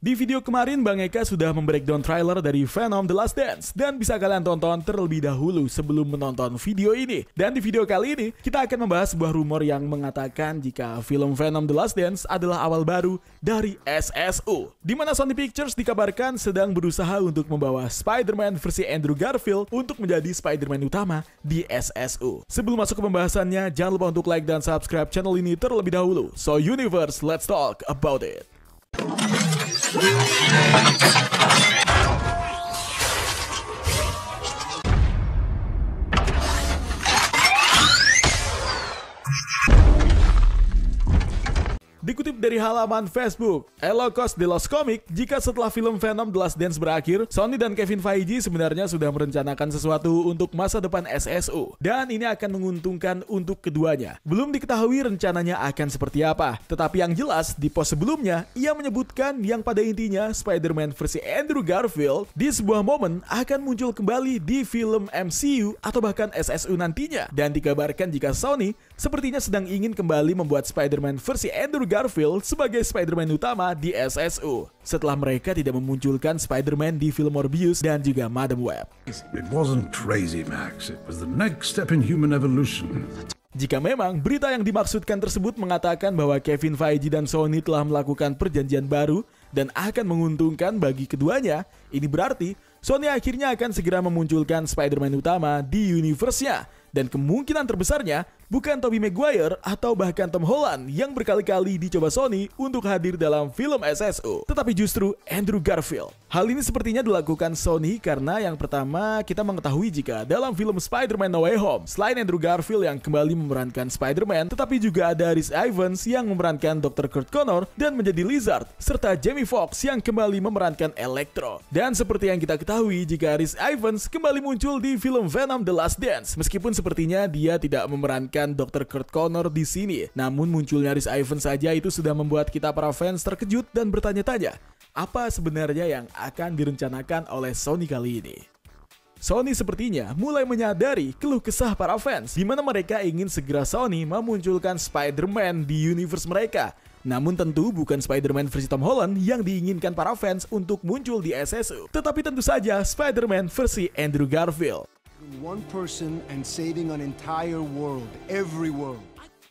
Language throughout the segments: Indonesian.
Di video kemarin, Bang Eka sudah membreakdown trailer dari Venom The Last Dance dan bisa kalian tonton terlebih dahulu sebelum menonton video ini. Dan di video kali ini, kita akan membahas sebuah rumor yang mengatakan jika film Venom The Last Dance adalah awal baru dari SSU. Di mana Sony Pictures dikabarkan sedang berusaha untuk membawa Spider-Man versi Andrew Garfield untuk menjadi Spider-Man utama di SSU. Sebelum masuk ke pembahasannya, jangan lupa untuk like dan subscribe channel ini terlebih dahulu. So Universe, let's talk about it. Dikutip dari halaman Facebook Elocos de los Comics, jika setelah film Venom The Last Dance berakhir, Sony dan Kevin Feige sebenarnya sudah merencanakan sesuatu untuk masa depan SSU. Dan ini akan menguntungkan untuk keduanya. Belum diketahui rencananya akan seperti apa. Tetapi yang jelas, di post sebelumnya, ia menyebutkan yang pada intinya Spider-Man versi Andrew Garfield di sebuah momen akan muncul kembali di film MCU atau bahkan SSU nantinya. Dan dikabarkan jika Sony sepertinya sedang ingin kembali membuat Spider-Man versi Andrew Garfield sebagai Spider-Man utama di SSU setelah mereka tidak memunculkan Spider-Man di film Morbius dan juga Madam Web. It wasn't crazy, Max. It was the next step in human evolution. Jika memang berita yang dimaksudkan tersebut mengatakan bahwa Kevin Feige dan Sony telah melakukan perjanjian baru dan akan menguntungkan bagi keduanya, ini berarti Sony akhirnya akan segera memunculkan Spider-Man utama di universe-nya. Dan kemungkinan terbesarnya bukan Tobey Maguire atau bahkan Tom Holland yang berkali-kali dicoba Sony untuk hadir dalam film SSU, tetapi justru Andrew Garfield. Hal ini sepertinya dilakukan Sony karena yang pertama kita mengetahui jika dalam film Spider-Man No Way Home, selain Andrew Garfield yang kembali memerankan Spider-Man, tetapi juga ada Rhys Ifans yang memerankan Dr. Kurt Connor dan menjadi Lizard, serta Jamie Foxx yang kembali memerankan Electro. Dan seperti yang kita ketahui jika Rhys Ifans kembali muncul di film Venom The Last Dance, meskipun sepertinya dia tidak memerankan Dr. Kurt Connor di sini. Namun munculnya Rhys Ifans saja itu sudah membuat kita para fans terkejut dan bertanya-tanya, apa sebenarnya yang akan direncanakan oleh Sony kali ini? Sony sepertinya mulai menyadari keluh kesah para fans, di mana mereka ingin segera Sony memunculkan Spider-Man di universe mereka. Namun tentu bukan Spider-Man versi Tom Holland yang diinginkan para fans untuk muncul di SSU, tetapi tentu saja Spider-Man versi Andrew Garfield. One person and saving an entire world, every world.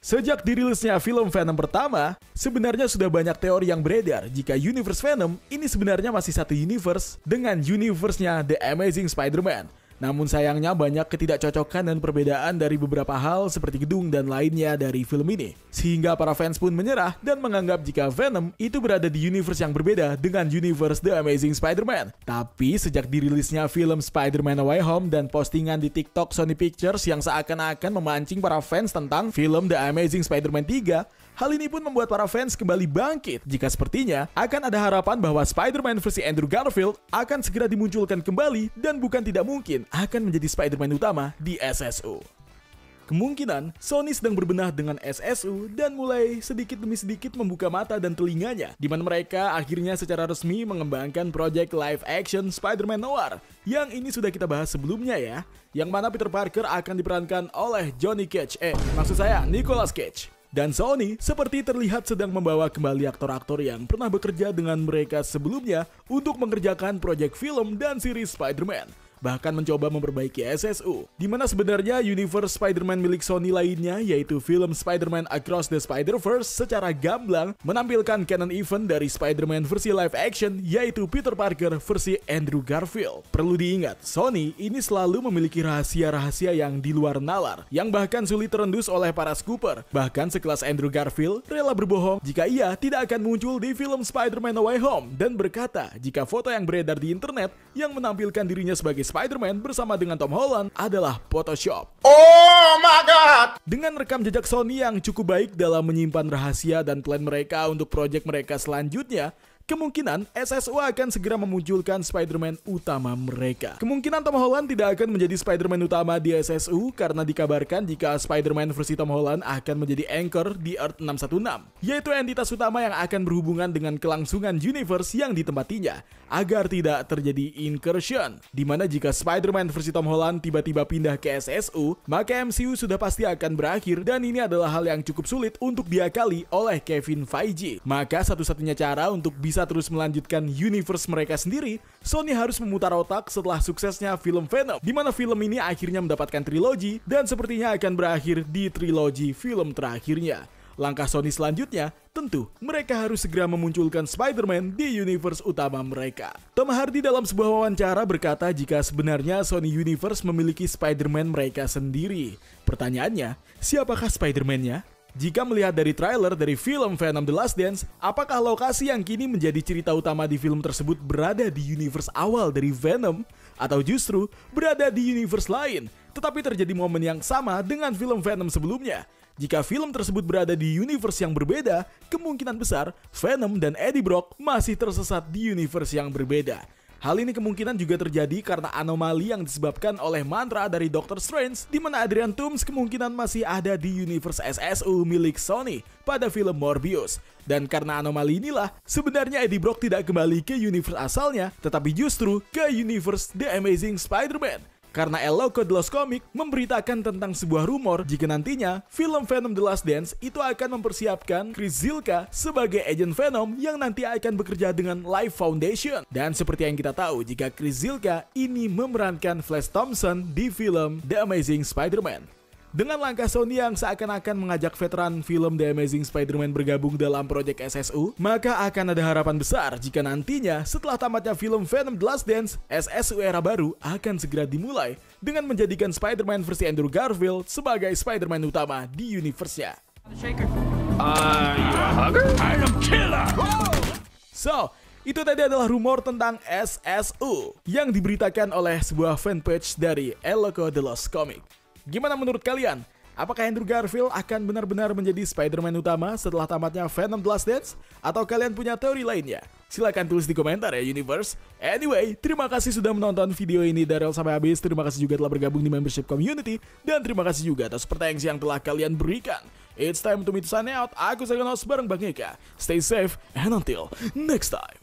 Sejak dirilisnya film Venom pertama, sebenarnya sudah banyak teori yang beredar jika universe Venom ini sebenarnya masih satu universe dengan universe-nya The Amazing Spider-Man. Namun sayangnya banyak ketidakcocokan dan perbedaan dari beberapa hal seperti gedung dan lainnya dari film ini. Sehingga para fans pun menyerah dan menganggap jika Venom itu berada di universe yang berbeda dengan universe The Amazing Spider-Man. Tapi sejak dirilisnya film Spider-Man No Way Home dan postingan di TikTok Sony Pictures yang seakan-akan memancing para fans tentang film The Amazing Spider-Man 3, hal ini pun membuat para fans kembali bangkit jika sepertinya akan ada harapan bahwa Spider-Man versi Andrew Garfield akan segera dimunculkan kembali dan bukan tidak mungkin akan menjadi Spider-Man utama di SSU. Kemungkinan Sony sedang berbenah dengan SSU dan mulai sedikit demi sedikit membuka mata dan telinganya, di mana mereka akhirnya secara resmi mengembangkan proyek live action Spider-Man Noir yang ini sudah kita bahas sebelumnya ya, yang mana Peter Parker akan diperankan oleh Nicolas Cage. Dan Sony seperti terlihat sedang membawa kembali aktor-aktor yang pernah bekerja dengan mereka sebelumnya untuk mengerjakan proyek film dan series Spider-Man. Bahkan mencoba memperbaiki SSU, di mana sebenarnya universe Spider-Man milik Sony lainnya yaitu film Spider-Man Across the Spider-Verse secara gamblang menampilkan canon event dari Spider-Man versi live action yaitu Peter Parker versi Andrew Garfield. Perlu diingat, Sony ini selalu memiliki rahasia-rahasia yang di luar nalar, yang bahkan sulit terendus oleh para scooper. Bahkan sekelas Andrew Garfield rela berbohong jika ia tidak akan muncul di film Spider-Man No Way Home dan berkata jika foto yang beredar di internet yang menampilkan dirinya sebagai Spider-Man bersama dengan Tom Holland adalah Photoshop. Oh my god! Dengan rekam jejak Sony yang cukup baik dalam menyimpan rahasia dan plan mereka untuk proyek mereka selanjutnya, kemungkinan SSU akan segera memunculkan Spider-Man utama mereka. Kemungkinan Tom Holland tidak akan menjadi Spider-Man utama di SSU karena dikabarkan jika Spider-Man versi Tom Holland akan menjadi anchor di Earth 616, yaitu entitas utama yang akan berhubungan dengan kelangsungan universe yang ditempatinya, agar tidak terjadi incursion. Dimana jika Spider-Man versi Tom Holland tiba-tiba pindah ke SSU, maka MCU sudah pasti akan berakhir dan ini adalah hal yang cukup sulit untuk diakali oleh Kevin Feige. Maka satu-satunya cara untuk bisa bisa terus melanjutkan universe mereka sendiri, Sony harus memutar otak setelah suksesnya film Venom, di mana film ini akhirnya mendapatkan trilogi dan sepertinya akan berakhir di trilogi film terakhirnya. Langkah Sony selanjutnya, tentu mereka harus segera memunculkan Spider-Man di universe utama mereka. Tom Hardy dalam sebuah wawancara berkata jika sebenarnya Sony Universe memiliki Spider-Man mereka sendiri. Pertanyaannya, siapakah Spider-Man-nya? Jika melihat dari trailer dari film Venom The Last Dance, apakah lokasi yang kini menjadi cerita utama di film tersebut berada di universe awal dari Venom? Atau justru berada di universe lain, tetapi terjadi momen yang sama dengan film Venom sebelumnya? Jika film tersebut berada di universe yang berbeda, kemungkinan besar Venom dan Eddie Brock masih tersesat di universe yang berbeda. Hal ini kemungkinan juga terjadi karena anomali yang disebabkan oleh mantra dari Doctor Strange, di mana Adrian Toomes kemungkinan masih ada di universe SSU milik Sony pada film Morbius. Dan karena anomali inilah, sebenarnya Eddie Brock tidak kembali ke universe asalnya, tetapi justru ke universe The Amazing Spider-Man. Karena El Loco de los Comics memberitakan tentang sebuah rumor jika nantinya film Venom The Last Dance itu akan mempersiapkan Chris Zylka sebagai agent Venom yang nanti akan bekerja dengan Life Foundation. Dan seperti yang kita tahu, jika Chris Zylka ini memerankan Flash Thompson di film The Amazing Spider-Man. Dengan langkah Sony yang seakan-akan mengajak veteran film The Amazing Spider-Man bergabung dalam proyek SSU, maka akan ada harapan besar jika nantinya setelah tamatnya film Venom The Last Dance, SSU era baru akan segera dimulai dengan menjadikan Spider-Man versi Andrew Garfield sebagai Spider-Man utama di universe-nya. So, itu tadi adalah rumor tentang SSU yang diberitakan oleh sebuah fanpage dari El Loco de los Comics. Gimana menurut kalian? Apakah Andrew Garfield akan benar-benar menjadi Spider-Man utama setelah tamatnya Venom The Last Dance? Atau kalian punya teori lainnya? Silahkan tulis di komentar ya Universe. Anyway, terima kasih sudah menonton video ini dari awal sampai habis. Terima kasih juga telah bergabung di membership community. Dan terima kasih juga atas pertanyaan yang telah kalian berikan. It's time to me to sign out. Aku Sagan Host bareng Bang Eka. Stay safe and until next time.